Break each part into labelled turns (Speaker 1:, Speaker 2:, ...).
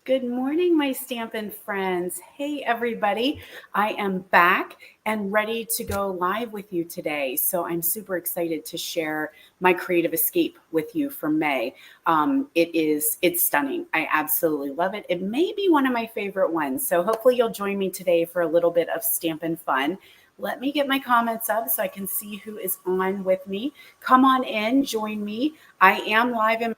Speaker 1: Good morning, my Stampin' friends. Hey, everybody. I am back and ready to go live with you today. So I'm super excited to share my creative escape with you for May. It's stunning. I absolutely love it. It may be one of my favorite ones. So hopefully you'll join me today for a little bit of Stampin' fun. Let me get my comments up so I can see who is on with me. Come on in, join me. I am live in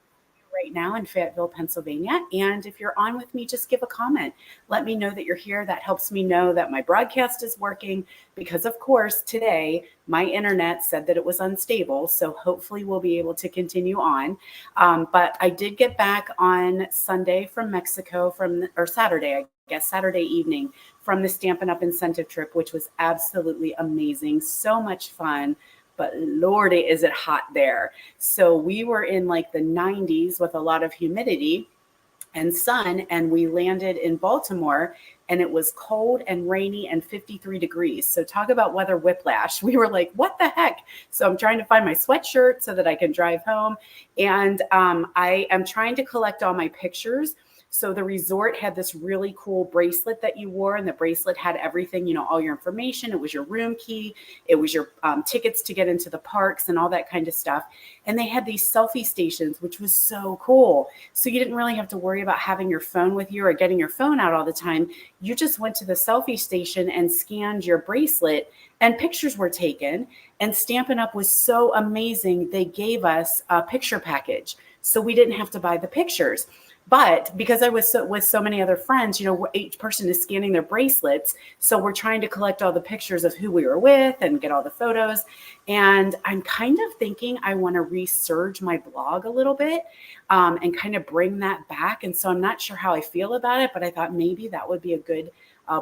Speaker 1: right now in Fayetteville, Pennsylvania. And if you're on with me, just give a comment. Let me know that you're here. That helps me know that my broadcast is working because, of course, today my internet said that it was unstable. So hopefully we'll be able to continue on. But I did get back on Sunday from Mexico or Saturday, I guess, Saturday evening from the Stampin' Up! Incentive trip, which was absolutely amazing. So much fun. But Lordy, is it hot there. So we were in like the 90s with a lot of humidity and sun, and we landed in Baltimore and it was cold and rainy and 53 degrees. So talk about weather whiplash. We were like, what the heck? So I'm trying to find my sweatshirt so that I can drive home. And I am trying to collect all my pictures. So the resort had this really cool bracelet that you wore, and the bracelet had everything, all your information. It was your room key. It was your tickets to get into the parks and all that kind of stuff. And they had these selfie stations, which was so cool. So you didn't really have to worry about having your phone with you or getting your phone out all the time. You just went to the selfie station and scanned your bracelet and pictures were taken. And Stampin' Up! Was so amazing. They gave us a picture package. So we didn't have to buy the pictures. But because I was with so many other friends, each person is scanning their bracelets. So we're trying to collect all the pictures of who we were with and get all the photos. And I'm kind of thinking I want to resurge my blog a little bit and kind of bring that back. And so I'm not sure how I feel about it, but I thought maybe that would be a good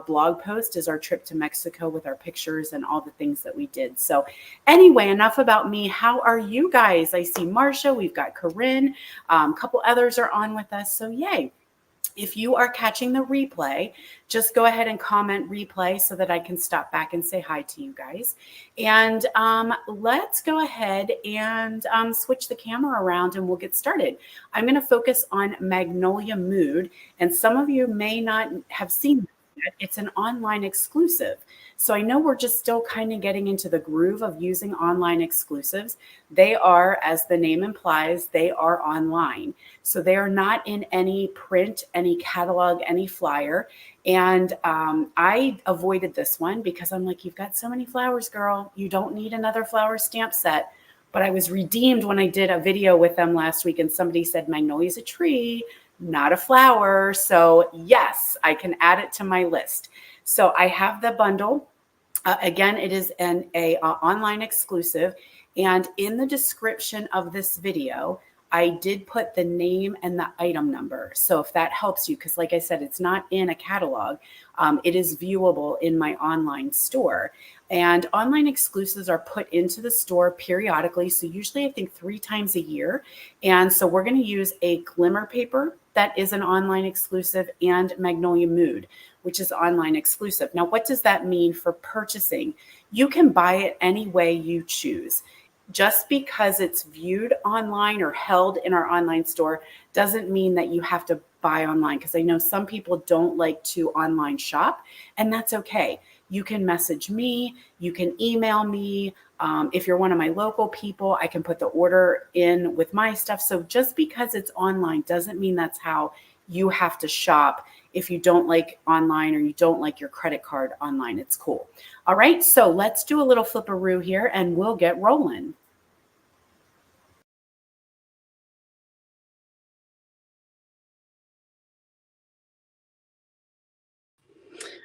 Speaker 1: blog post is our trip to Mexico with our pictures and all the things that we did. So anyway, enough about me. How are you guys? I see Marcia, we've got Corinne, a couple others are on with us. So yay. If you are catching the replay, just go ahead and comment replay so that I can stop back and say hi to you guys. And let's go ahead and switch the camera around and we'll get started. I'm going to focus on Magnolia Mood, and some of you may not have seen this. It's an online exclusive. So I know we're just still kind of getting into the groove of using online exclusives. They are, as the name implies, they are online. So they are not in any print, any catalog, any flyer. And I avoided this one because I'm like, you've got so many flowers, girl. You don't need another flower stamp set. But I was redeemed when I did a video with them last week and somebody said, Magnolia's a tree, not a flower. So yes, I can add it to my list. So I have the bundle. Again, it is an online exclusive. And in the description of this video, I did put the name and the item number. So if that helps you, because like I said, it's not in a catalog. It is viewable in my online store. And online exclusives are put into the store periodically. So usually I think 3 times a year. And so we're going to use a glimmer paper that is an online exclusive and Magnolia Mood, which is online exclusive. Now, what does that mean for purchasing? You can buy it any way you choose. Just because it's viewed online or held in our online store doesn't mean that you have to buy online, because I know some people don't like to online shop, and that's okay. You can message me, you can email me. If you're one of my local people, I can put the order in with my stuff. So just because it's online doesn't mean that's how you have to shop. If you don't like online or you don't like your credit card online, it's cool. All right, so let's do a little flipperoo here and we'll get rolling.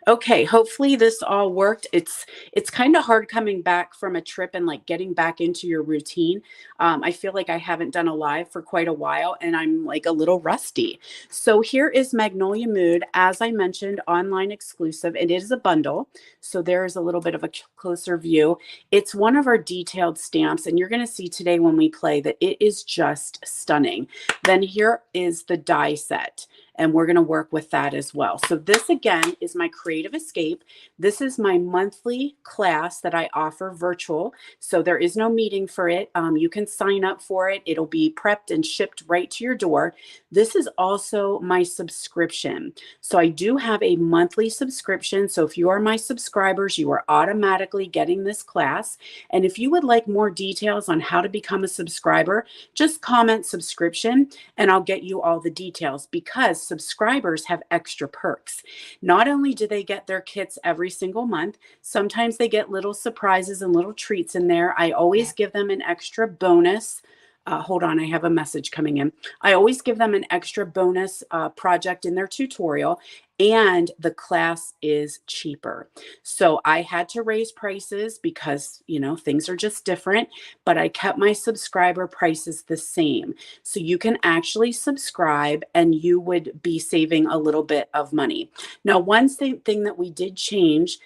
Speaker 1: Okay, hopefully this all worked. It's kind of hard coming back from a trip and like getting back into your routine. I feel like I haven't done a live for quite a while and I'm like a little rusty. So here is Magnolia Mood, as I mentioned, online exclusive. It is a bundle, so there's a little bit of a closer view. It's one of our detailed stamps, and you're going to see today when we play that it is just stunning. Then here is the die set. and we're going to work with that as well. So this again is my Creative Escape. This is my monthly class that I offer virtual. So there is no meeting for it. You can sign up for it. It'll be prepped and shipped right to your door. This is also my subscription. So I do have a monthly subscription. So if you are my subscribers, you are automatically getting this class. And if you would like more details on how to become a subscriber, just comment subscription and I'll get you all the details, because subscribers have extra perks. Not only do they get their kits every single month, sometimes they get little surprises and little treats in there. I always give them an extra bonus. Hold on, I have a message coming in. I always give them an extra bonus project in their tutorial, and the class is cheaper. So I had to raise prices because, you know, things are just different, but I kept my subscriber prices the same. So you can actually subscribe and you would be saving a little bit of money. Now, one thing that we did change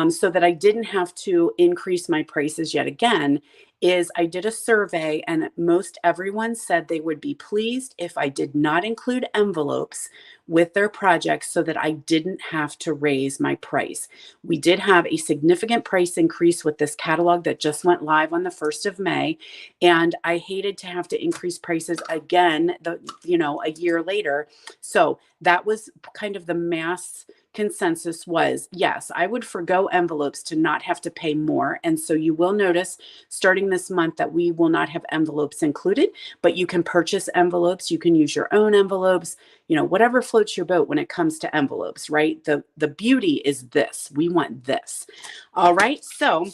Speaker 1: so that I didn't have to increase my prices yet again is I did a survey, and most everyone said they would be pleased if I did not include envelopes with their projects so that I didn't have to raise my price. We did have a significant price increase with this catalog that just went live on the 1st of May. And I hated to have to increase prices again, a year later. So that was kind of the mass consensus was, yes, I would forgo envelopes to not have to pay more. And so you will notice starting this month that we will not have envelopes included, but you can purchase envelopes. You can use your own envelopes, whatever floats your boat when it comes to envelopes, right? The beauty is this. We want this. All right. So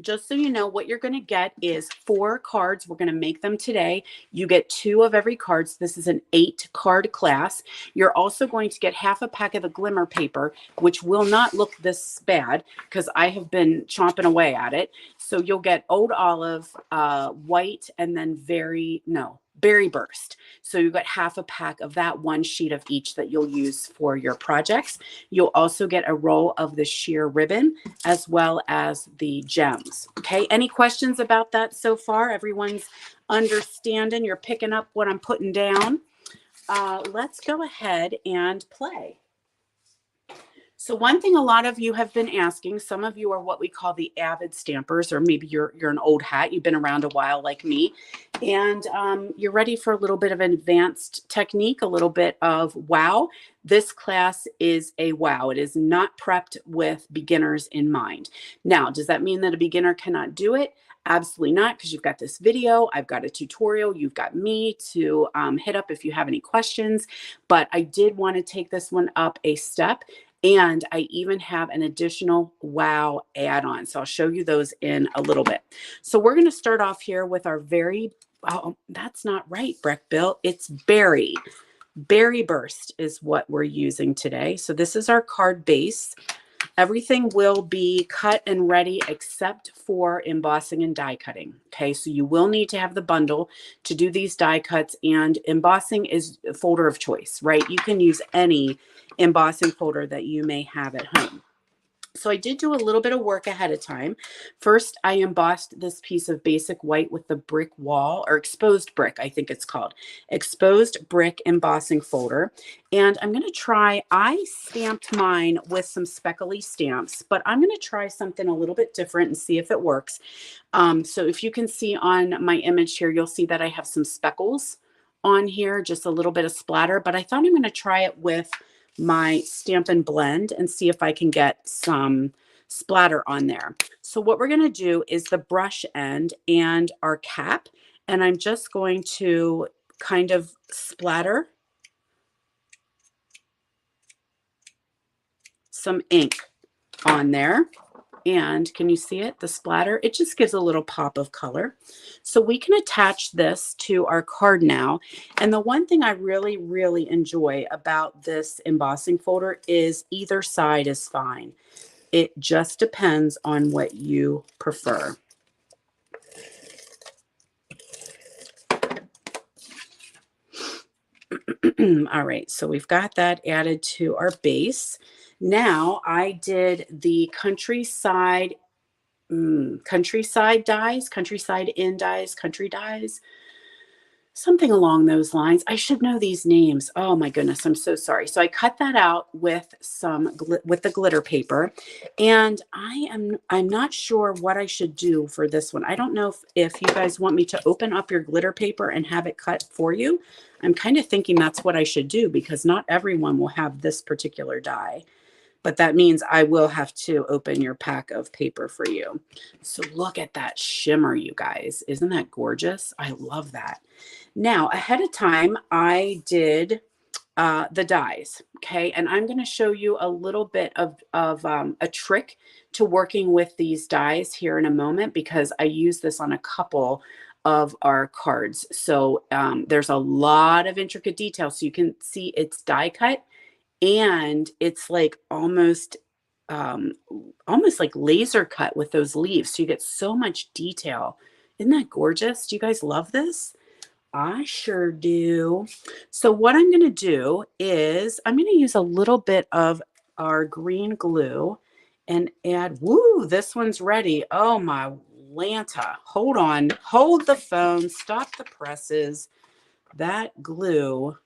Speaker 1: just so you know, what you're going to get is 4 cards. We're going to make them today. You get 2 of every card. So this is an 8-card class. You're also going to get half a pack of the glimmer paper, which will not look this bad because I have been chomping away at it. So you'll get Old Olive, white, and then Berry Burst. So you got half a pack of that, 1 sheet of each that you'll use for your projects. You'll also get a roll of the sheer ribbon as well as the gems. Okay, any questions about that so far? Everyone's understanding? You're picking up what I'm putting down? Let's go ahead and play. So one thing a lot of you have been asking, some of you are what we call the avid stampers, or maybe you're an old hat, you've been around a while like me, and you're ready for a little bit of an advanced technique, a little bit of wow. This class is a wow. It is not prepped with beginners in mind. Now, does that mean that a beginner cannot do it? Absolutely not, because you've got this video, I've got a tutorial, you've got me to hit up if you have any questions, but I did want to take this one up a step. And I even have an additional wow add-on. So I'll show you those in a little bit. So we're going to start off here with our that's not right, Breck Bill. It's Berry Burst is what we're using today. So this is our card base. Everything will be cut and ready except for embossing and die cutting. Okay, so you will need to have the bundle to do these die cuts, and embossing is a folder of choice, right? You can use any embossing folder that you may have at home. So I did do a little bit of work ahead of time. First, I embossed this piece of basic white with the brick wall, or exposed brick, I think it's called. Exposed brick embossing folder. And I'm going to try, I stamped mine with some speckly stamps, but I'm going to try something a little bit different and see if it works. So if you can see on my image here, you'll see that I have some speckles on here, just a little bit of splatter, but I thought I'm going to try it with my Stampin' Blend and see if I can get some splatter on there. So what we're going to do is the brush end and our cap, and I'm just going to kind of splatter some ink on there. And can you see it? The splatter, it just gives a little pop of color. So we can attach this to our card now. And the one thing I really, really enjoy about this embossing folder is either side is fine. It just depends on what you prefer. All right, so we've got that added to our base. Now I did the countryside dies, country dies. Something along those lines. I should know these names. Oh my goodness, I'm so sorry. So I cut that out with with the glitter paper, and I'm not sure what I should do for this one. I don't know if you guys want me to open up your glitter paper and have it cut for you. I'm kind of thinking that's what I should do because not everyone will have this particular die. But that means I will have to open your pack of paper for you. So look at that shimmer, you guys. Isn't that gorgeous? I love that. Now, ahead of time, I did the dies, okay? And I'm going to show you a little bit of a trick to working with these dies here in a moment because I use this on a couple of our cards. So there's a lot of intricate detail. So you can see it's die cut and it's like almost like laser cut with those leaves. So you get so much detail. Isn't that gorgeous? Do you guys love this? I sure do. So what I'm going to do is I'm going to use a little bit of our green glue and add, woo, this one's ready. Oh my Lanta. Hold on. Hold the phone. Stop the presses. That glue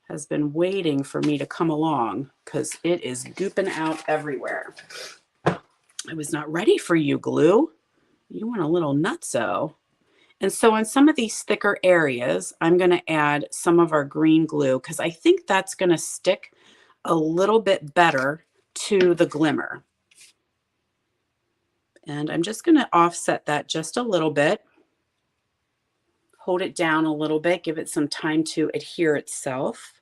Speaker 1: has been waiting for me to come along because it is gooping out everywhere. I was not ready for you, glue. You want a little nutso. And so on some of these thicker areas, I'm going to add some of our green glue because I think that's going to stick a little bit better to the glimmer. And I'm just going to offset that just a little bit. Hold it down a little bit, give it some time to adhere itself.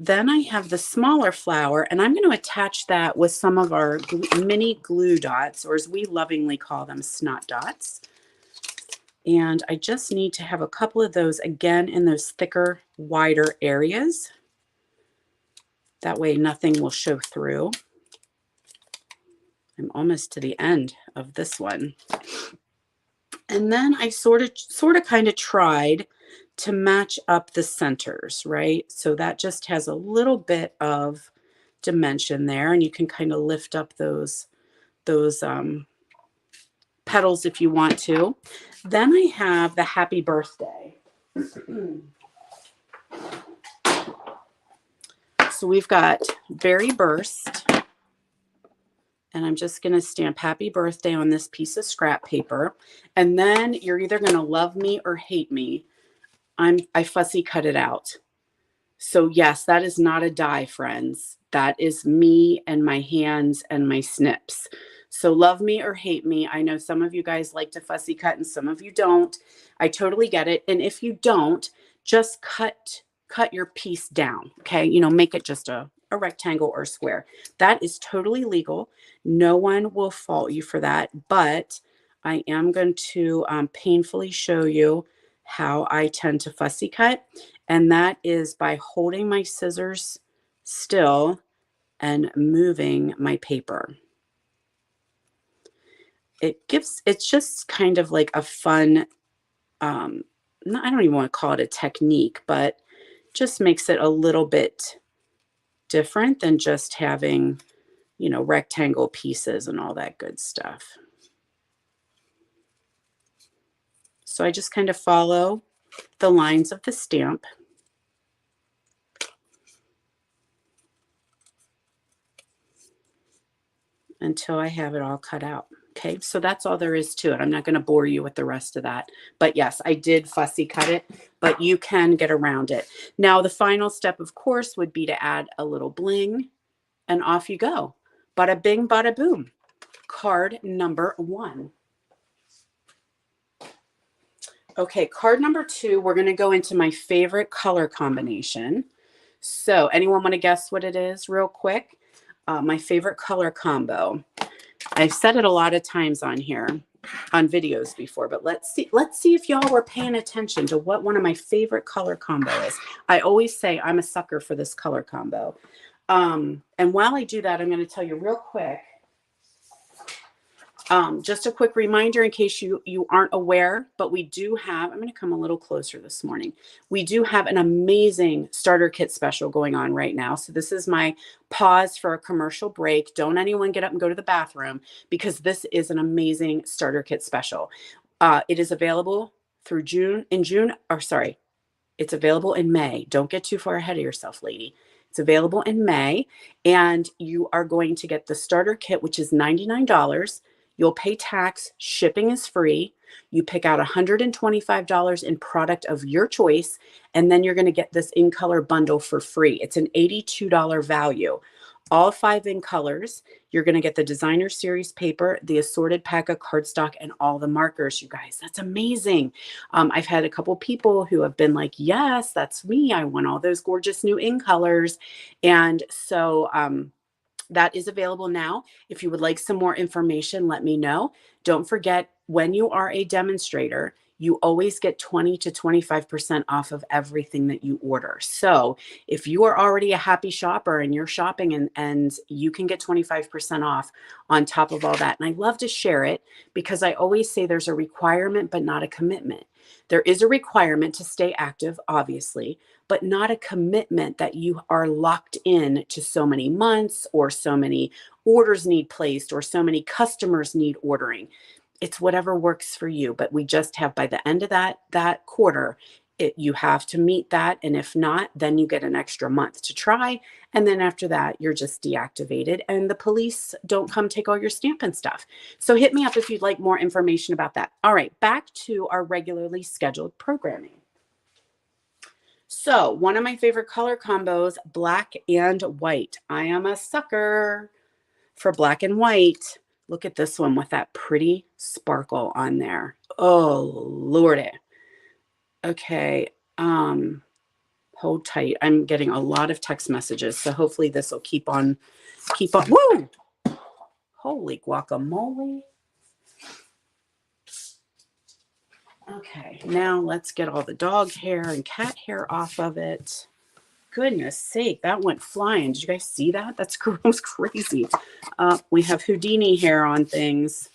Speaker 1: Then I have the smaller flower, and I'm going to attach that with some of our mini glue dots, or as we lovingly call them, snot dots. And I just need to have a couple of those again in those thicker, wider areas. That way nothing will show through. I'm almost to the end of this one. And then I sort of kind of tried to match up the centers, right? So that just has a little bit of dimension there, and you can kind of lift up those petals if you want to. Then I have the happy birthday. So we've got Berry Burst, and I'm just going to stamp happy birthday on this piece of scrap paper. And then you're either going to love me or hate me. I fussy cut it out. So yes, that is not a die, friends. That is me and my hands and my snips. So love me or hate me. I know some of you guys like to fussy cut and some of you don't. I totally get it. And if you don't, just cut your piece down. Okay. You know, make it just a rectangle or square. That is totally legal. No one will fault you for that. But I am going to painfully show you how I tend to fussy cut. And that is by holding my scissors still and moving my paper. It's just kind of like a fun, I don't even want to call it a technique, but just makes it a little bit different than just having, you know, rectangle pieces and all that good stuff. So I just kind of follow the lines of the stamp. Until I have it all cut out. Okay, so that's all there is to it. I'm not going to bore you with the rest of that. But yes, I did fussy cut it, but you can get around it. Now, the final step, of course, would be to add a little bling, and off you go. Bada bing, bada boom. Card number 1. Okay, card number 2, we're going to go into my favorite color combination. So anyone want to guess what it is real quick? My favorite color combo. I've said it a lot of times on here on videos before, but let's see if y'all were paying attention to what one of my favorite color combo is. I always say I'm a sucker for this color combo. And while I do that, I'm going to tell you real quick Just a quick reminder in case you aren't aware, but we do have, I'm going to come a little closer this morning. We do have an amazing starter kit special going on right now. So this is my pause for a commercial break. Don't anyone get up and go to the bathroom because this is an amazing starter kit special. It is available through it's available in May. Don't get too far ahead of yourself, lady. It's available in May, and you are going to get the starter kit, which is $99. You'll pay tax. Shipping is free. You pick out $125 in product of your choice, and then you're going to get this in color bundle for free. It's an $82 value. All 5 in colors. You're going to get the designer series paper, the assorted pack of cardstock, and all the markers, you guys. That's amazing. I've had a couple people who have been like, yes, that's me. I want all those gorgeous new in colors. And so that is available now. If you would like some more information, let me know. Don't forget, when you are a demonstrator, you always get 20 to 25% off of everything that you order. So if you are already a happy shopper and you're shopping and you can get 25% off on top of all that. And I love to share it because I always say there's a requirement, but not a commitment. There is a requirement to stay active, obviously, but not a commitment that you are locked in to so many months or so many orders need placed or so many customers need ordering. It's whatever works for you, but we just have by the end of that quarter, you have to meet that. And if not, then you get an extra month to try. And then after that, you're just deactivated and the police don't come take all your stamp and stuff. So hit me up if you'd like more information about that. All right, back to our regularly scheduled programming. So one of my favorite color combos, black and white. I am a sucker for black and white. Look at this one with that pretty sparkle on there. Oh, Lordy. Okay. Hold tight. I'm getting a lot of text messages, so hopefully this will keep on. Woo! Holy guacamole. Okay, now let's get all the dog hair and cat hair off of it. Goodness sake, that went flying. Did you guys see that? That's gross, crazy. We have Houdini hair on things.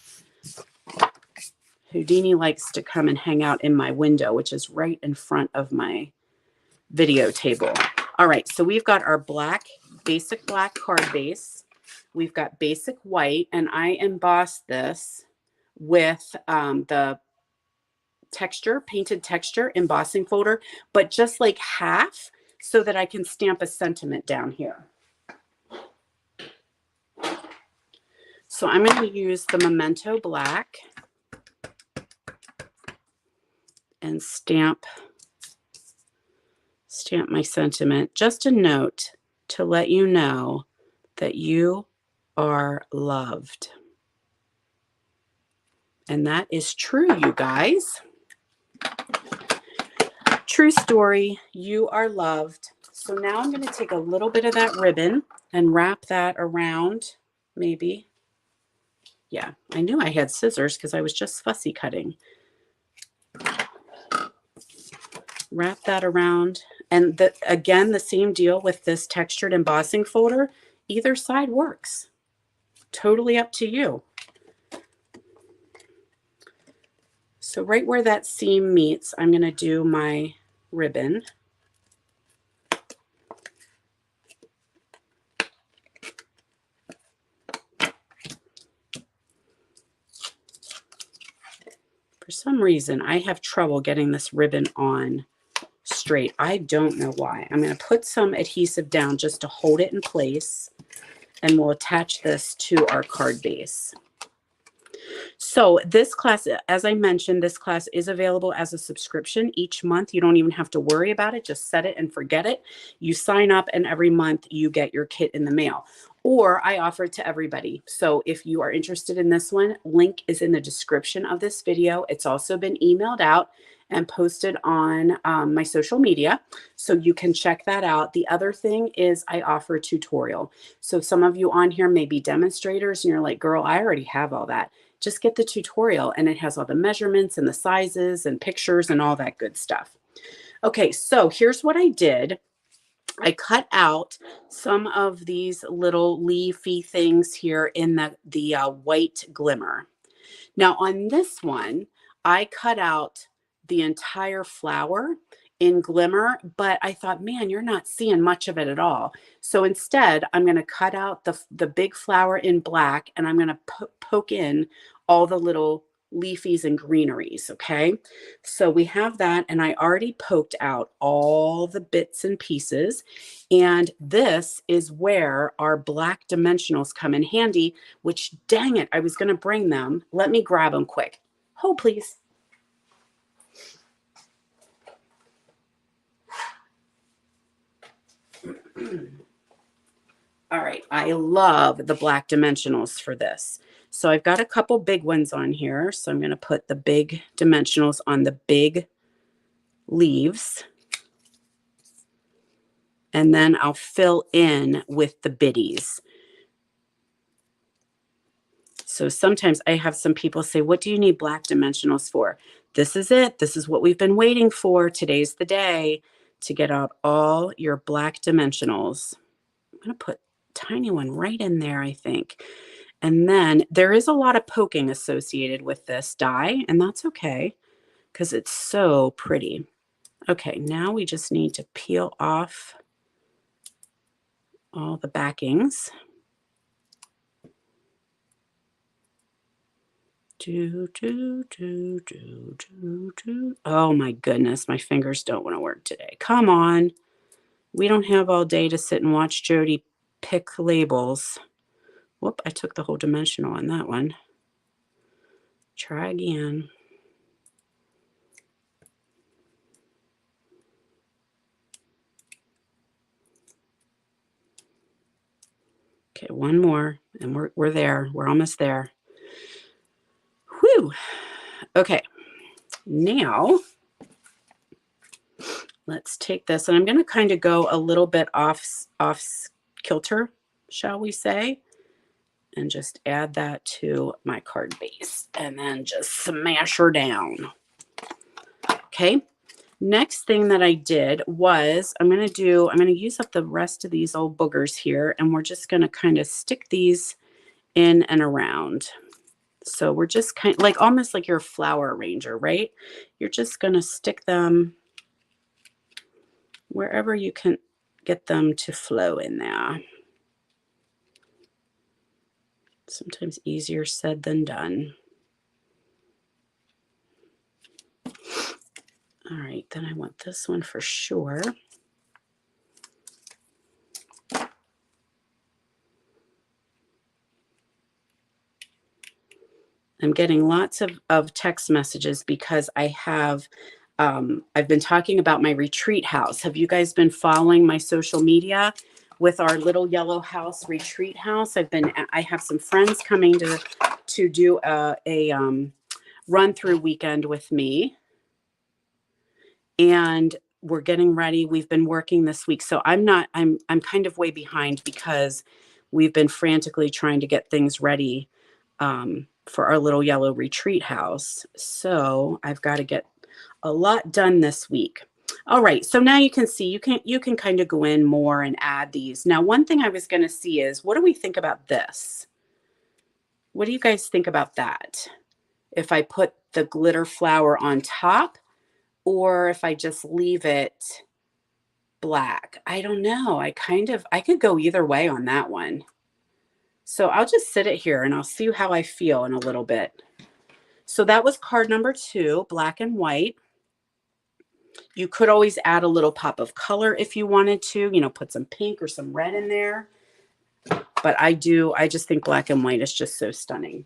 Speaker 1: Houdini likes to come and hang out in my window, which is right in front of my video table. All right, so we've got our basic black card base. We've got basic white, and I embossed this with the painted texture embossing folder, but just like half so that I can stamp a sentiment down here. So I'm going to use the Memento Black and stamp my sentiment. Just a note to let you know that you are loved. And that is true, you guys. True story. You are loved. So now I'm going to take a little bit of that ribbon and wrap that around, maybe. Yeah, I knew I had scissors because I was just fussy cutting. Wrap that around. And again, the same deal with this textured embossing folder. Either side works. Totally up to you. So right where that seam meets, I'm going to do my ribbon. For some reason, I have trouble getting this ribbon on straight. I don't know why. I'm going to put some adhesive down just to hold it in place, and we'll attach this to our card base. So this class, as I mentioned, this class is available as a subscription each month. You don't even have to worry about it. Just set it and forget it. You sign up and every month you get your kit in the mail. Or I offer it to everybody. So if you are interested in this one, link is in the description of this video. It's also been emailed out and posted on my social media. So you can check that out. The other thing is I offer a tutorial. So some of you on here may be demonstrators and you're like, girl, I already have all that. Just get the tutorial and it has all the measurements and the sizes and pictures and all that good stuff. Okay, so here's what I did. I cut out some of these little leafy things here in the white glimmer. Now on this one, I cut out the entire flower in glimmer, but I thought, man, you're not seeing much of it at all. So instead, I'm going to cut out the big flower in black, and I'm going to poke in all the little leafies and greeneries. Okay. So we have that, and I already poked out all the bits and pieces. And this is where our black dimensionals come in handy, which, dang it, I was going to bring them. Let me grab them quick. Hold, please. All right, I love the black dimensionals for this. So I've got a couple big ones on here. So I'm going to put the big dimensionals on the big leaves. And then I'll fill in with the biddies. So sometimes I have some people say, what do you need black dimensionals for? This is it. This is what we've been waiting for. Today's the day to get out all your black dimensionals. I'm going to put a tiny one right in there, I think. And then there is a lot of poking associated with this die, and that's okay because it's so pretty. Okay, now we just need to peel off all the backings. Oh my goodness, my fingers don't want to work today. Come on. We don't have all day to sit and watch Jody pick labels. Whoop, I took the whole dimensional on that one. Try again. Okay, one more, and we're there. We're almost there. Whew. Okay, now let's take this, and I'm going to kind of go a little bit off kilter, shall we say, and just add that to my card base, and then just smash her down. Okay. Next thing that I did was I'm going to use up the rest of these old boogers here, and we're just going to kind of stick these in and around. So we're just kind of like almost like your flower arranger, right? You're just going to stick them wherever you can get them to flow in there. Sometimes easier said than done. All right, then I want this one for sure. I'm getting lots of text messages because I have, I've been talking about my retreat house. Have you guys been following my social media with our little yellow house retreat house? I have some friends coming to do a run through weekend with me. And we're getting ready. We've been working this week. So I'm kind of way behind because we've been frantically trying to get things ready for our little yellow retreat house. So I've got to get a lot done this week. All right. So now you can see, you can kind of go in more and add these. Now, one thing I was going to see is, what do we think about this? What do you guys think about that? If I put the glitter flower on top, or if I just leave it black. I don't know. I could go either way on that one. So I'll just sit it here and I'll see how I feel in a little bit. So that was card number 2, black and white. You could always add a little pop of color if you wanted to, put some pink or some red in there. But I just think black and white is just so stunning.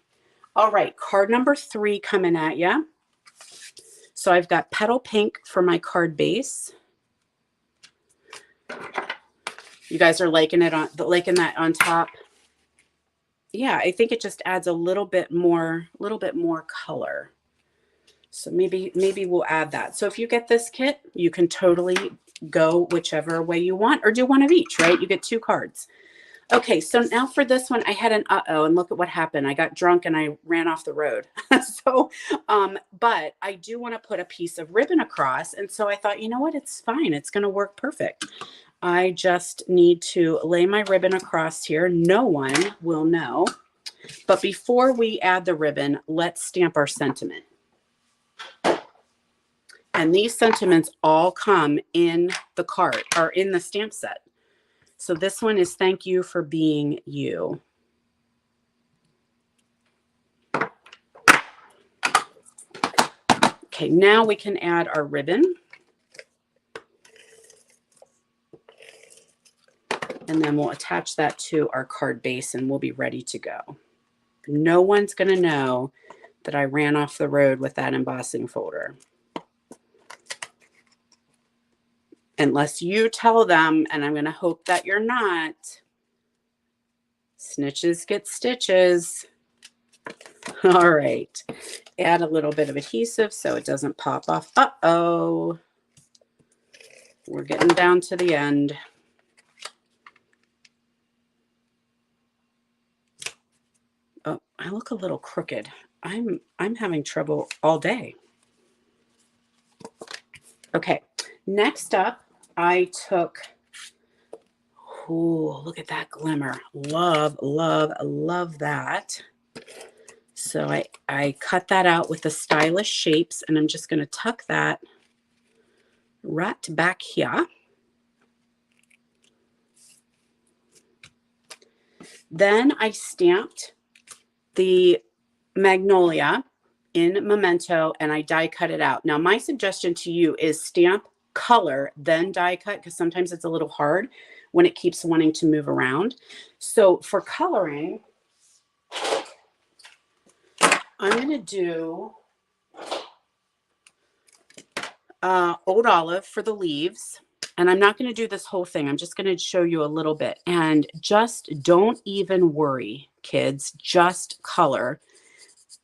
Speaker 1: All right, card number 3 coming at you. So I've got petal pink for my card base. You guys are liking that on top. Yeah, I think it just adds a little bit more color. So maybe we'll add that. So if you get this kit, you can totally go whichever way you want, or do one of each, right? You get 2 cards. Okay, so now for this one, I had an uh-oh, and look at what happened. I got drunk and I ran off the road. But I do want to put a piece of ribbon across. And so I thought, you know what? It's fine. It's going to work perfect. I just need to lay my ribbon across here. No one will know. But before we add the ribbon, let's stamp our sentiment. And these sentiments all come in the card or in the stamp set. So this one is thank you for being you. Okay, now we can add our ribbon. And then we'll attach that to our card base and we'll be ready to go. No one's going to know that I ran off the road with that embossing folder. Unless you tell them, and I'm going to hope that you're not. Snitches get stitches. All right. Add a little bit of adhesive so it doesn't pop off. Uh-oh. We're getting down to the end. Oh, I look a little crooked. I'm having trouble all day. Okay. Next up, I took, oh, look at that glimmer. Love, love, love that. So I cut that out with the stylish shapes, and I'm just going to tuck that right back here. Then I stamped the Magnolia in Memento, and I die cut it out. Now, my suggestion to you is stamp color, then die cut, because sometimes it's a little hard when it keeps wanting to move around. So for coloring, I'm going to do Old Olive for the leaves. And I'm not going to do this whole thing. I'm just going to show you a little bit. And just don't even worry, kids. Just color.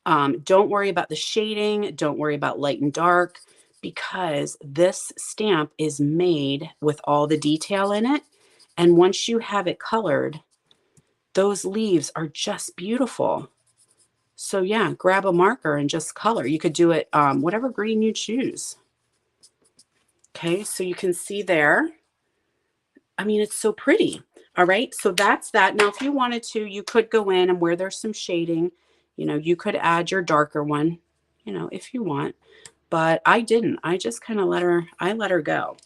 Speaker 1: Don't worry about the shading. Don't worry about light and dark, because this stamp is made with all the detail in it. And once you have it colored, those leaves are just beautiful. So yeah, grab a marker and just color. You could do it whatever green you choose. Okay, so you can see there. I mean, it's so pretty. All right, so that's that. Now, if you wanted to, you could go in and where there's some shading, you know, you could add your darker one, you know, if you want. But I didn't. I just kind of let her go.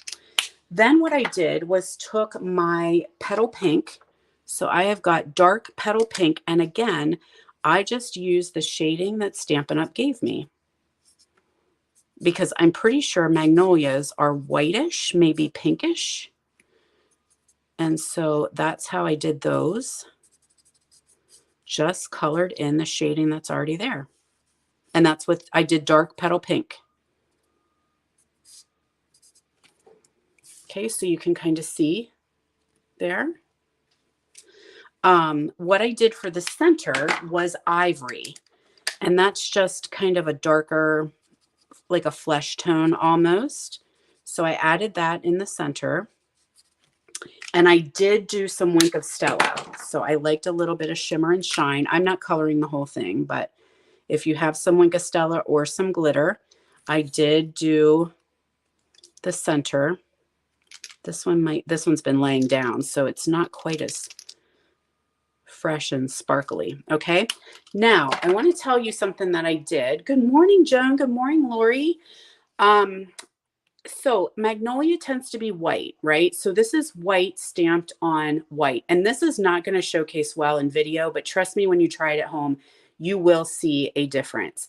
Speaker 1: Then what I did was took my petal pink. So I have got dark petal pink. And again, I just used the shading that Stampin' Up! Gave me, because I'm pretty sure magnolias are whitish, maybe pinkish. And so that's how I did those. Just colored in the shading that's already there. And that's what I did, dark petal pink. Okay, so you can kind of see there. What I did for the center was ivory. And that's just kind of a darker, like a flesh tone almost. So I added that in the center. And I did do some Wink of Stella. So I liked a little bit of shimmer and shine. I'm not coloring the whole thing, but if you have some Wink of Stella or some glitter, I did do the center. This one's been laying down, so it's not quite as fresh and sparkly. Okay. Now I want to tell you something that I did. Good morning, Joan. Good morning, Lori. So Magnolia tends to be white, right? So this is white stamped on white. And this is not going to showcase well in video, but trust me, when you try it at home, you will see a difference.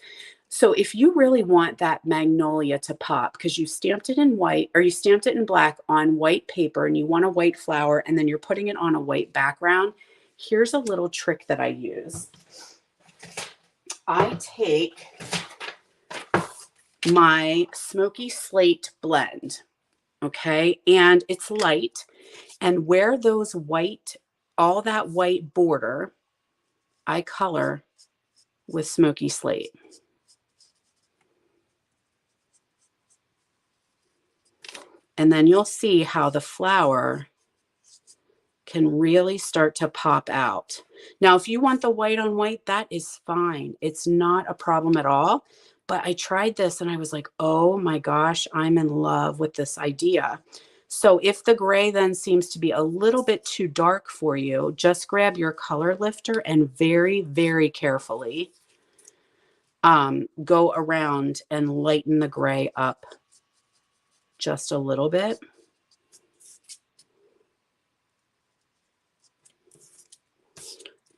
Speaker 1: So if you really want that Magnolia to pop, because you stamped it in white or you stamped it in black on white paper and you want a white flower and then you're putting it on a white background, here's a little trick that I use. I take my Smoky Slate blend, okay, and it's light, and where those white, all that white border, I color with Smoky Slate. And then you'll see how the flower can really start to pop out. Now, if you want the white on white, that is fine. It's not a problem at all. But I tried this and I was like, oh my gosh, I'm in love with this idea. So if the gray then seems to be a little bit too dark for you, just grab your color lifter and very, very carefully go around and lighten the gray up just a little bit.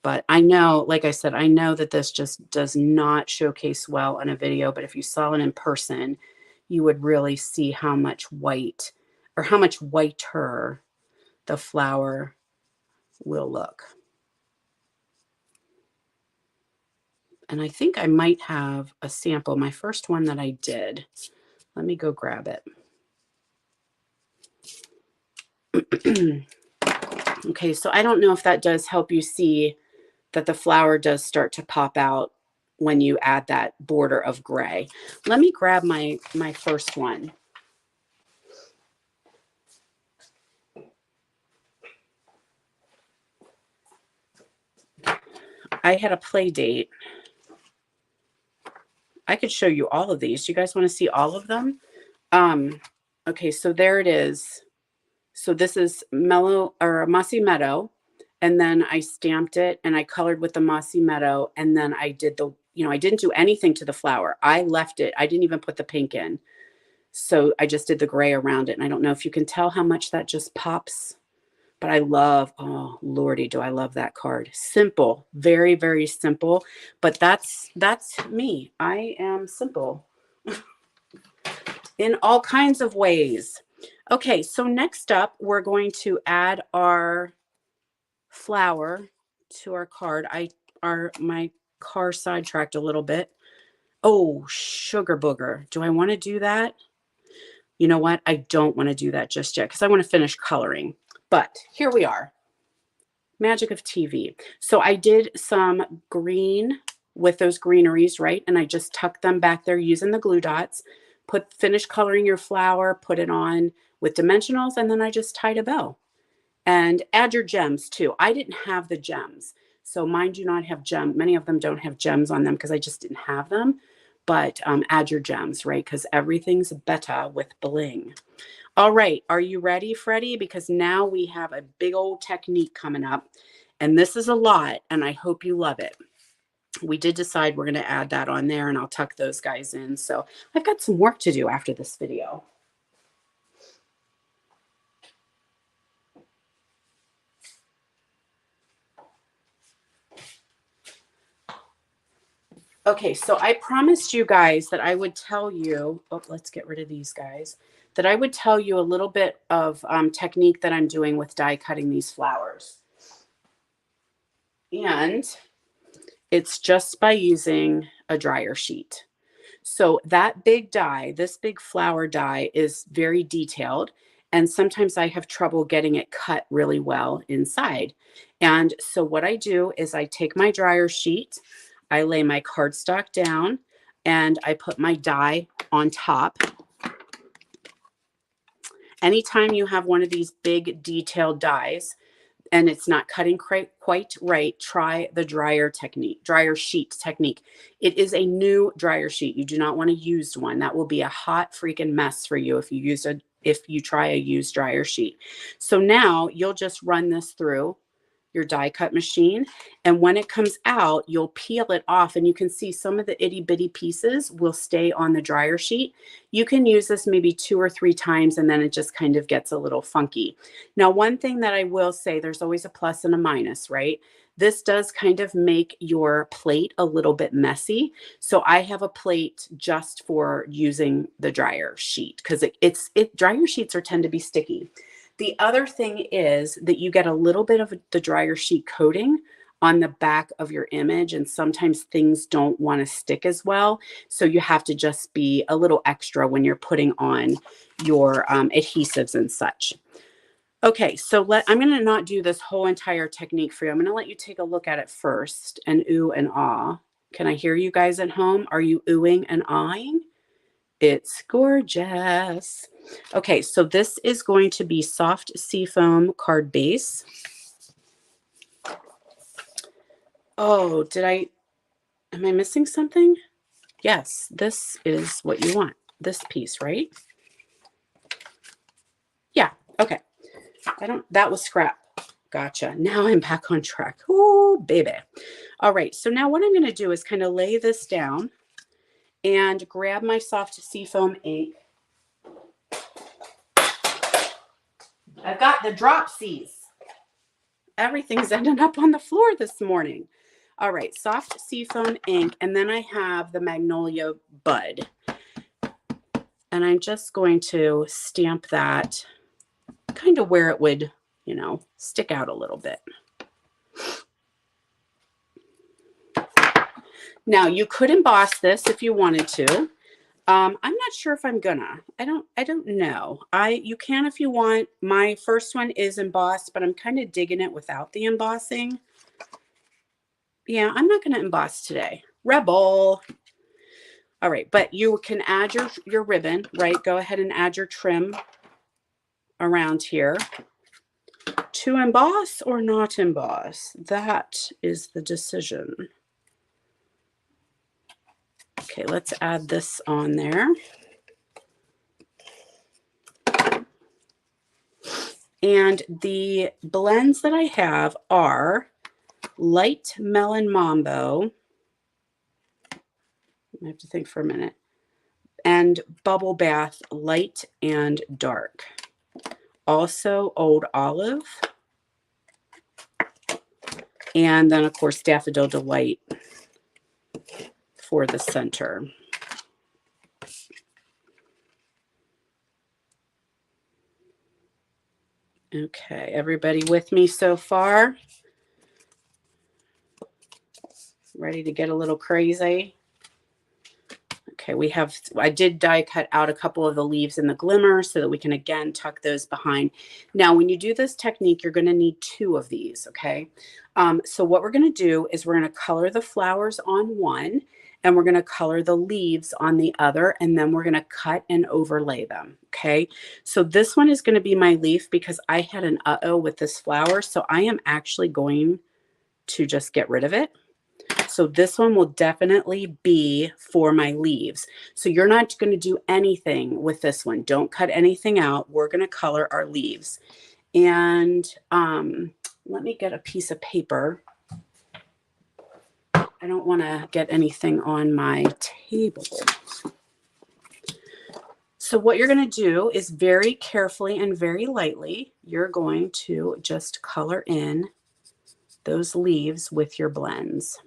Speaker 1: But I know, like I said, I know that this just does not showcase well on a video, but if you saw it in person, you would really see how much white or how much whiter the flower will look. And I think I might have a sample, my first one that I did. Let me go grab it. Okay, so I don't know if that does help you see that the flower does start to pop out when you add that border of gray. Let me grab my first one. I had a play date. I could show you all of these. Do you guys want to see all of them? Okay, so there it is. So this is Mellow or Mossy Meadow. And then I stamped it and I colored with the Mossy Meadow. And then I did the, I didn't do anything to the flower. I left it. I didn't even put the pink in. So I just did the gray around it. And I don't know if you can tell how much that just pops. But I love, oh Lordy, do I love that card. Simple, very, very simple. But that's me. I am simple in all kinds of ways. Okay, so next up, we're going to add our flower to our card. My car sidetracked a little bit. Oh, sugar booger. Do I want to do that? You know what? I don't want to do that just yet because I want to finish coloring. But here we are. Magic of TV. So I did some green with those greeneries, right? And I just tucked them back there using the glue dots. Finish coloring your flower, put it on with dimensionals, and then I just tied a bow. And add your gems too. I didn't have the gems. So mine do not have gems. Many of them don't have gems on them because I just didn't have them. But add your gems, right? Because everything's better with bling. All right. Are you ready, Freddie? Because now we have a big old technique coming up. And this is a lot, and I hope you love it. We did decide we're going to add that on there, and I'll tuck those guys in. So I've got some work to do after this video. Okay, so I promised you guys that I would tell you, let's get rid of these guys, that I would tell you a little bit of technique that I'm doing with die cutting these flowers. And it's just by using a dryer sheet. So that big die, this big flower die is very detailed. And sometimes I have trouble getting it cut really well inside. And so what I do is I take my dryer sheet, I lay my cardstock down, and I put my die on top. Anytime you have one of these big detailed dies and it's not cutting quite right, try the dryer sheet technique. It is a new dryer sheet. You do not want a used one. That will be a hot freaking mess for you if you try a used dryer sheet. So now you'll just run this through your die cut machine. And when it comes out, you'll peel it off and you can see some of the itty bitty pieces will stay on the dryer sheet. You can use this maybe 2 or 3 times and then it just kind of gets a little funky. Now, one thing that I will say, there's always a plus and a minus, right? This does kind of make your plate a little bit messy. So I have a plate just for using the dryer sheet because dryer sheets tend to be sticky. The other thing is that you get a little bit of the dryer sheet coating on the back of your image, and sometimes things don't want to stick as well. So you have to just be a little extra when you're putting on your adhesives and such. Okay, so I'm going to not do this whole entire technique for you. I'm going to let you take a look at it first and ooh and ah. Can I hear you guys at home? Are you oohing and ahhing? It's gorgeous. Okay, so this is going to be soft seafoam card base. Oh, am I missing something? Yes, this is what you want. This piece, right? Yeah, Okay. That was scrap. Gotcha. Now I'm back on track. Oh, baby. All right. So now what I'm going to do is kind of lay this down and grab my soft seafoam ink. I've got the dropsies. Everything's ending up on the floor this morning. All right, soft seafoam ink, and then I have the Magnolia Bud. And I'm just going to stamp that kind of where it would, stick out a little bit. Now, you could emboss this if you wanted to. I'm not sure if I'm gonna. I don't know. You can if you want. My first one is embossed, but I'm kind of digging it without the embossing. Yeah, I'm not gonna emboss today. Rebel. All right, but you can add your ribbon, right? Go ahead and add your trim around here. To emboss or not emboss, that is the decision. Okay, let's add this on there. And the blends that I have are Light Melon Mambo. I have to think for a minute. And Bubble Bath Light and Dark. Also Old Olive. And then, of course, Daffodil Delight for the center. Okay, everybody with me so far? Ready to get a little crazy? Okay, I did die cut out a couple of the leaves in the glimmer so that we can again tuck those behind. Now, when you do this technique, you're going to need 2 of these, okay? So what we're going to do is we're going to color the flowers on one, and we're going to color the leaves on the other, and then we're going to cut and overlay them, okay? So this one is going to be my leaf because I had an uh-oh with this flower, so I am actually going to just get rid of it. So this one will definitely be for my leaves. So you're not going to do anything with this one. Don't cut anything out. We're going to color our leaves. And let me get a piece of paper. I don't want to get anything on my table. So what you're going to do is very carefully and very lightly, you're going to just color in those leaves with your blends.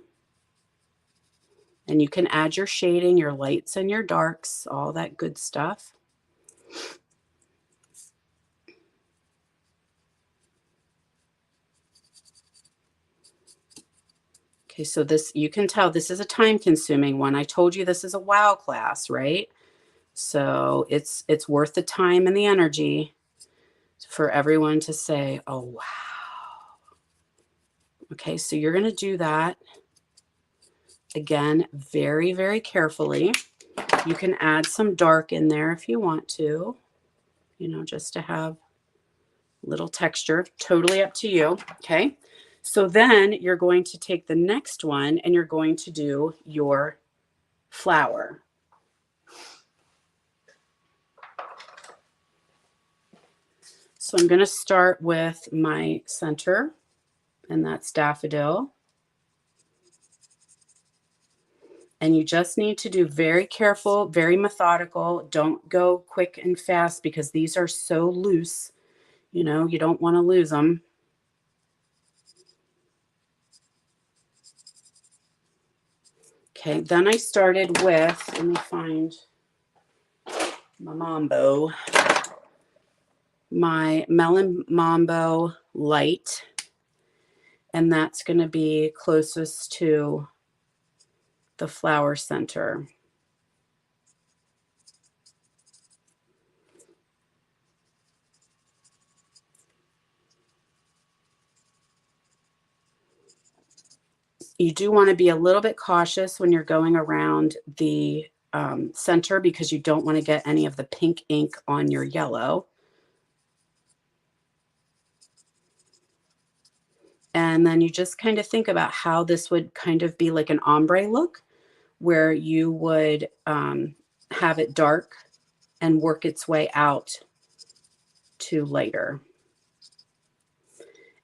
Speaker 1: And you can add your shading, your lights and your darks, all that good stuff. Okay, so this, you can tell this is a time-consuming one. I told you this is a wow class, right? So it's worth the time and the energy for everyone to say, oh, wow. Okay, so you're going to do that. Again, very, very carefully. You can add some dark in there if you want to, just to have a little texture. Totally up to you, okay? So then you're going to take the next one and you're going to do your flower. So I'm going to start with my center, and that's Daffodil. And you just need to do very careful, very methodical. Don't go quick and fast because these are so loose. You don't want to lose them. Okay, then I started with, let me find my Mambo. My Melon Mambo Light. And that's going to be closest to the flower center. You do want to be a little bit cautious when you're going around the center because you don't want to get any of the pink ink on your yellow. And then you just kind of think about how this would kind of be like an ombre look where you would have it dark and work its way out to lighter.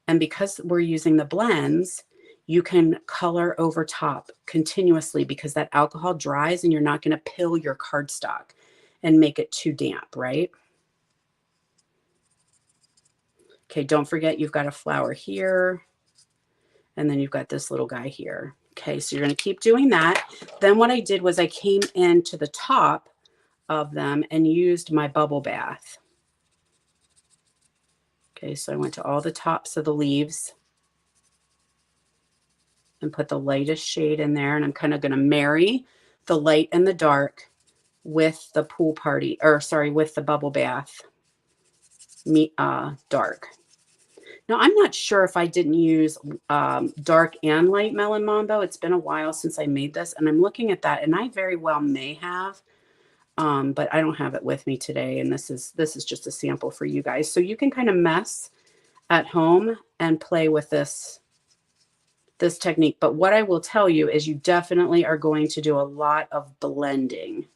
Speaker 1: And because we're using the blends, you can color over top continuously because that alcohol dries and you're not going to pill your cardstock and make it too damp, right? Okay, don't forget you've got a flower here, and then you've got this little guy here. Okay, so you're going to keep doing that. Then what I did was I came into the top of them and used my bubble bath. Okay, so I went to all the tops of the leaves and put the lightest shade in there, and I'm kind of going to marry the light and the dark with the pool party, or sorry, with the bubble bath dark. Now, I'm not sure if I didn't use dark and light Melon Mambo. It's been a while since I made this, and I'm looking at that, and I very well may have, but I don't have it with me today, and this is just a sample for you guys. So you can kind of mess at home and play with this technique. But what I will tell you is you definitely are going to do a lot of blending.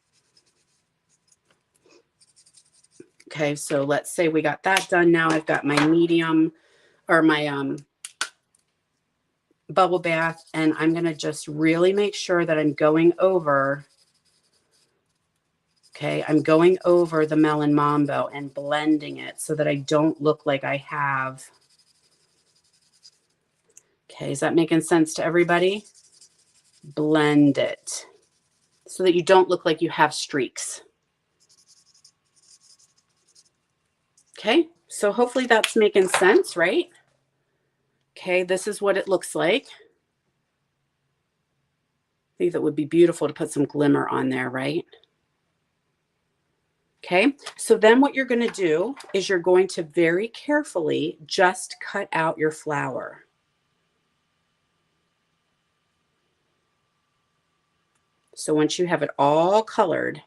Speaker 1: Okay, so let's say we got that done. Now I've got my medium or my bubble bath, and I'm going to just really make sure that I'm going over. Okay, I'm going over the Melon Mambo and blending it so that I don't look like I have. Okay, is that making sense to everybody? Blend it so that you don't look like you have streaks. Okay, so hopefully that's making sense, right? Okay, this is what it looks like. I think that would be beautiful to put some glimmer on there, right? Okay, so then what you're going to do is you're going to very carefully just cut out your flower. So once you have it all colored,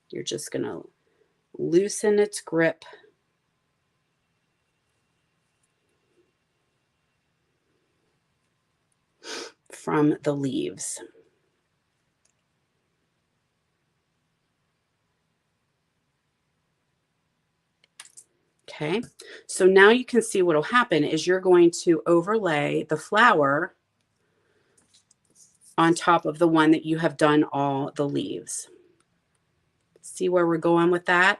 Speaker 1: you're just going to loosen its grip. From the leaves. Okay, so now you can see what will happen is you're going to overlay the flower on top of the one that you have done all the leaves. See where we're going with that?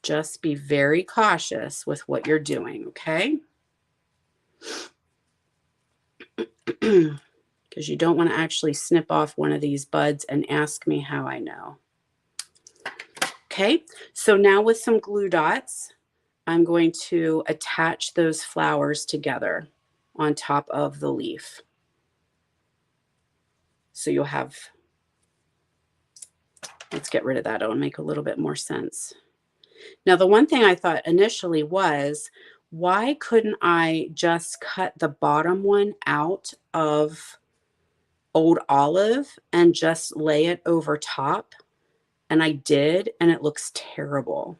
Speaker 1: Just be very cautious with what you're doing, okay? Because you don't want to actually snip off one of these buds and ask me how I know. Okay, so now with some glue dots, I'm going to attach those flowers together on top of the leaf. So you'll have, let's get rid of that. It'll make a little bit more sense. Now, the one thing I thought initially was, why couldn't I just cut the bottom one out of Old Olive and just lay it over top? And I did, and it looks terrible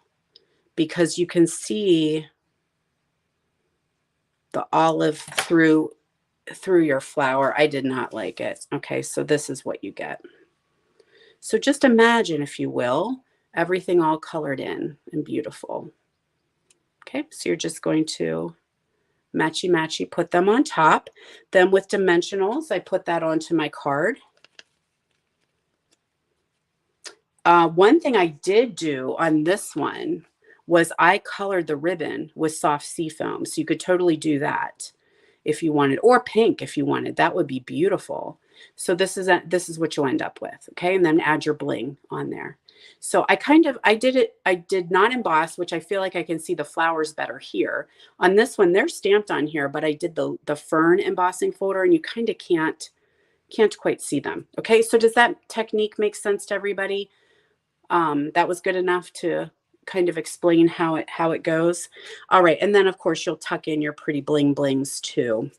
Speaker 1: because you can see the olive through your flower. I did not like it. Okay, so this is what you get. So just imagine, if you will, everything all colored in and beautiful. Okay, so you're just going to matchy put them on top. Then with dimensionals, I put that onto my card. One thing I did do on this one was I colored the ribbon with soft seafoam. So you could totally do that if you wanted, or pink if you wanted. That would be beautiful. So this is what you'll end up with. Okay, and then add your bling on there. So I did not emboss, which I feel like I can see the flowers better here. On this one, they're stamped on here, but I did the fern embossing folder, and you kind of can't quite see them. Okay, so does that technique make sense to everybody? That was good enough to kind of explain how it goes. All right, and then of course you'll tuck in your pretty bling blings too.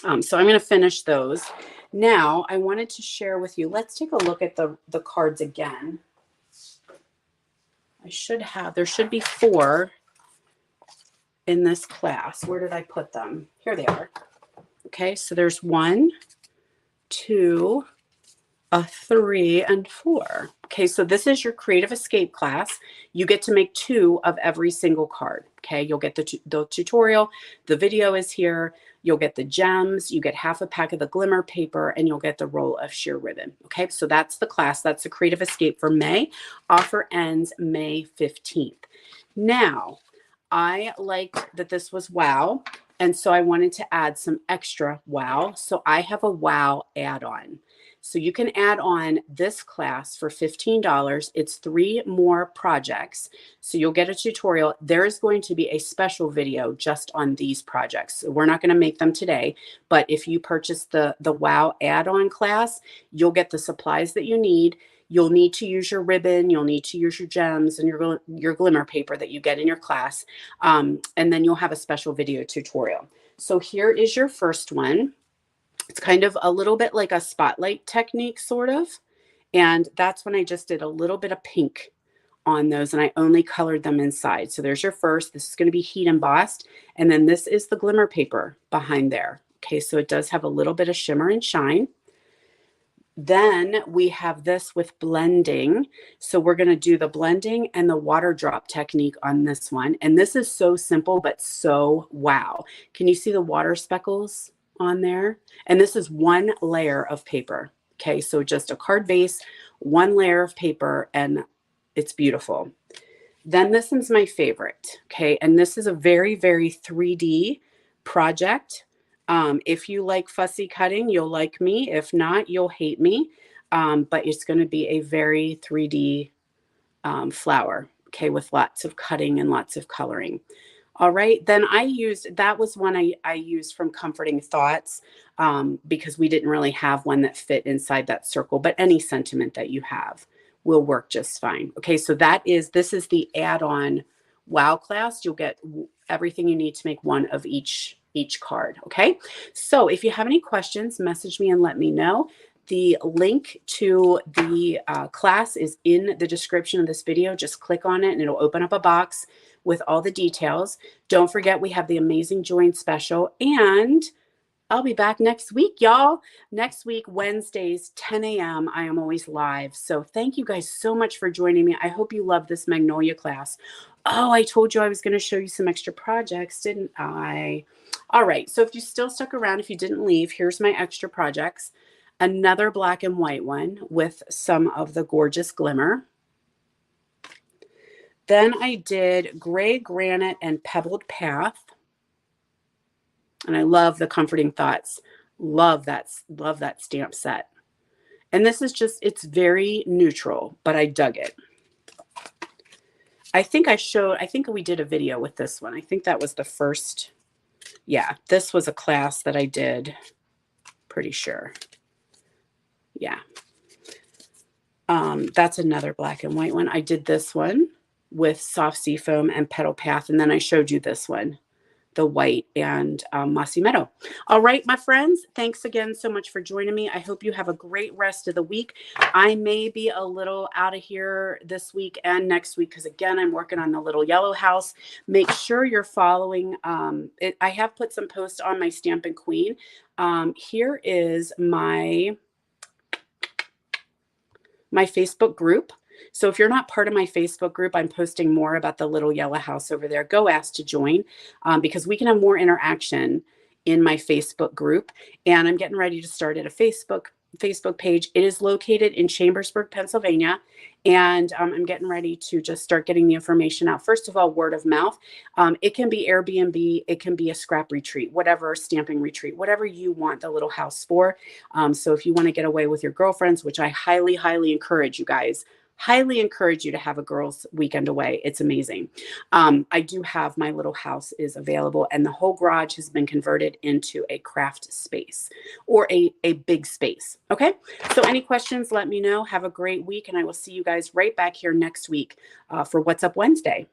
Speaker 1: So I'm going to finish those. Now I wanted to share with you, let's take a look at the cards again. There should be 4 in this class. Where did I put them? Here they are. Okay, so there's 1, 2, a 3, and 4. Okay, so this is your Creative Escape class. You get to make 2 of every single card. Okay, you'll get the tutorial. The video is here. You'll get the gems. You get half a pack of the glimmer paper, and you'll get the roll of sheer ribbon. Okay, so that's the class. That's the Creative Escape for May. Offer ends May 15th. Now, I liked that this was wow, and so I wanted to add some extra wow. So I have a wow add-on. So you can add on this class for $15. It's 3 more projects. So you'll get a tutorial. There is going to be a special video just on these projects. So we're not going to make them today, but if you purchase the wow add-on class, you'll get the supplies that you need. You'll need to use your ribbon. You'll need to use your gems and your glimmer paper that you get in your class. And then you'll have a special video tutorial. So here is your first one. It's kind of a little bit like a spotlight technique, sort of. And that's when I just did a little bit of pink on those, and I only colored them inside. So there's your first. This is going to be heat embossed. And then this is the glimmer paper behind there. Okay, so it does have a little bit of shimmer and shine. Then we have this with blending. So we're going to do the blending and the water drop technique on this one. And this is so simple, but so wow. Can you see the water speckles on there? And this is 1 layer of paper. Okay, so just a card base, 1 layer of paper, and it's beautiful. Then this one's my favorite. Okay, and this is a very, very 3D project. If you like fussy cutting, you'll like me. If not, you'll hate me. But it's going to be a very 3D flower, okay, with lots of cutting and lots of coloring. All right, then that was one I used from Comforting Thoughts, because we didn't really have one that fit inside that circle, but any sentiment that you have will work just fine. Okay, so this is the add-on wow class. You'll get everything you need to make 1 of each card. Okay, so if you have any questions, message me and let me know. The link to the class is in the description of this video. Just click on it and it'll open up a box with all the details. Don't forget, we have the Amazing Join special, and I'll be back next week, y'all. Next week, Wednesdays, 10 a.m. I am always live. So thank you guys so much for joining me. I hope you love this Magnolia class. Oh, I told you I was going to show you some extra projects, didn't I? All right. So if you still stuck around, if you didn't leave, here's my extra projects. Another black and white one with some of the gorgeous glimmer. Then I did gray granite and pebbled path. And I love the Comforting Thoughts. Love that stamp set. And this is just, it's very neutral, but I dug it. I think we did a video with this one. I think that was the first. Yeah, this was a class that I did, pretty sure. Yeah. That's another black and white one. I did this one with soft sea foam and petal path. And then I showed you this one, the white and mossy meadow. All right, my friends, thanks again so much for joining me. I hope you have a great rest of the week. I may be a little out of here this week and next week because, again, I'm working on the little yellow house. Make sure you're following it. I have put some posts on my Stampin' Queen. Here is my Facebook group. So if you're not part of my Facebook group, I'm posting more about the little yellow house over there. Go ask to join because we can have more interaction in my Facebook group. And I'm getting ready to start at a Facebook page. It is located in Chambersburg, Pennsylvania. And I'm getting ready to just start getting the information out. First of all, word of mouth. It can be Airbnb. It can be a scrap retreat, whatever, stamping retreat, whatever you want the little house for. So if you want to get away with your girlfriends, which I highly, highly encourage you guys, highly encourage you to have a girls' weekend away. It's amazing. I do have my little house is available, and the whole garage has been converted into a craft space or a big space. Okay. So any questions, let me know. Have a great week, and I will see you guys right back here next week for What's Up Wednesday.